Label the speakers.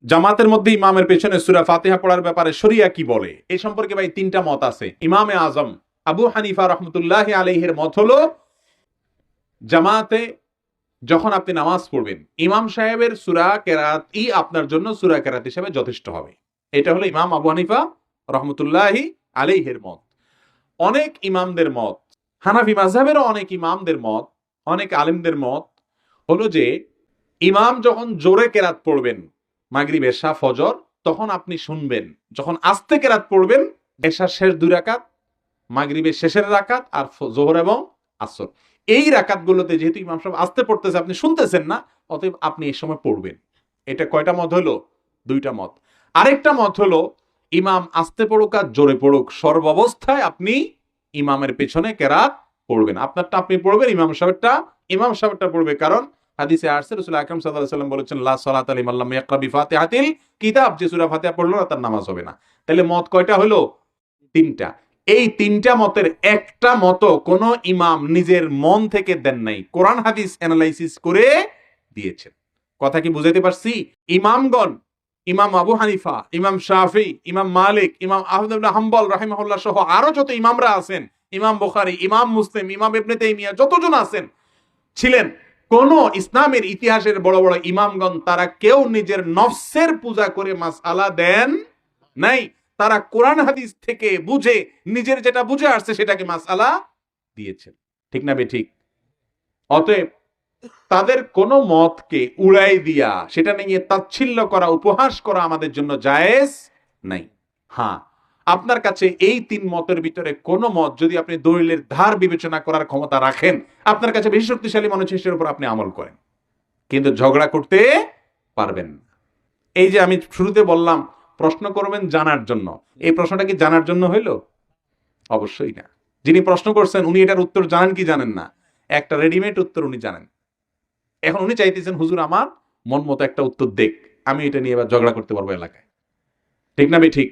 Speaker 1: জামাতের মধ্যে ইমামের পেছনে সূরা ফাতিহা পড়ার ব্যাপারে শরিয়া কি বলে? এই সম্পর্কে ভাই তিনটা মত আছে। ইমামে আজম আবু হানিফা রহমতুল্লাহি আলাইহির মত হলো, জামাতে যখন আপনি নামাজ পড়বেন, ইমাম সাহেবের সূরা কেরাতই আপনার জন্য সূরা কেরাত হিসেবে যথেষ্ট হবে। এটা হলো ইমাম আবু হানিফা রহমতুল্লাহি আলাইহির মত। অনেক ইমামদের মত, হানাফি মাযহাবেরও অনেক ইমামদের মত, অনেক আলেমদের মত হলো যে ইমাম যখন জোরে কেরাত পড়বেন মাগরিব এশা ফজর, তখন আপনি শুনবেন। যখন আস্তে কেরাত পড়বেন, এশার শেষ 2 রাকাত, মাগরিবের শেষের রাকাত আর যোহর এবং আসর, এই রাকাতগুলোতে যেহেতু ইমাম সাহেব আস্তে পড়তেছে, আপনি শুনতেছেন না, অতএব আপনি এই সময় পড়বেন। এটা কয়টা মত হলো? 2টা মত। আরেকটা মত হলো ইমাম আস্তে পড়ুক আর জোরে পড়ুক, সর্বাবস্থায় আপনি ইমামের পেছনে কেরাত পড়বেন। আপনারটা আপনি পড়বেন, ইমাম সাহেবটা পড়বে। কারণ হাদিসে আসছে রাসূল আকরাম সাল্লাল্লাহু আলাইহি ওয়াসাল্লাম বলেছেন, লা সালাতা লিমান লাম ইয়াকরা বিফাতিহাতিল কিতাব, যে সূরা ফাতিহা পড়লো না তার নামাজ হবে না। তাহলে মত কয়টা হলো? 3টা। এই 3টা মতের একটা মত কোন ইমাম নিজের মন থেকে দেন নাই, কোরআন হাদিস অ্যানালাইসিস করে দিয়েছেন। কথা কি বুঝাইতে পারছি? ইমামগণ, ইমাম আবু হানিফা, ইমাম শাফি, ইমাম মালিক, ইমাম আহমদ ইবনে হাম্বল রাহিমাহুল্লাহ সহ আরো যত ইমামরা আছেন, ইমাম বুখারী, ইমাম মুসলিম, ইমাম ইবনে তাইমিয়া, যতজন আছেন ছিলেন, কোন ইসলামের ইতিহাসের বড় বড় ইমামগণ তারা কেউ নিজের নফসের পূজা করে মাসআলা দেন নাই। তারা কোরআন হাদিস থেকে বুঝে, নিজের যেটা বুঝে আসছে সেটাকে মাসআলা দিয়েছেন। ঠিক না বেঠিক? অতএব তাদের কোন মতকে উড়াই দিয়া সেটা নিয়ে তাচ্ছিল্য করা, উপহাস করা আমাদের জন্য জায়েজ নাই। হ্যাঁ, আপনার কাছে এই 3 মতের ভিতরে কোন মত যদি আপনি দলিলের ধার বিবেচনা করার ক্ষমতা রাখেন, আপনার কাছে বেশি শক্তিশালী মনে হচ্ছে, সেটার উপর আপনি আমল করেন, কিন্তু ঝগড়া করতে পারবেন না। এই যে আমি শুরুতে বললাম প্রশ্ন করবেন জানার জন্য, এই প্রশ্নটা কি জানার জন্য হইলো? অবশ্যই না। যিনি প্রশ্ন করছেন উনি এটার উত্তর জানেন কি জানেন না? একটা রেডিমেড উত্তর উনি জানেন। এখন উনি চাইতেছেন হুজুর আমার মন মতো একটা উত্তর দেখ, আমি এটা নিয়ে এবার ঝগড়া করতে পারবো এলাকায়। ঠিক না বে ঠিক?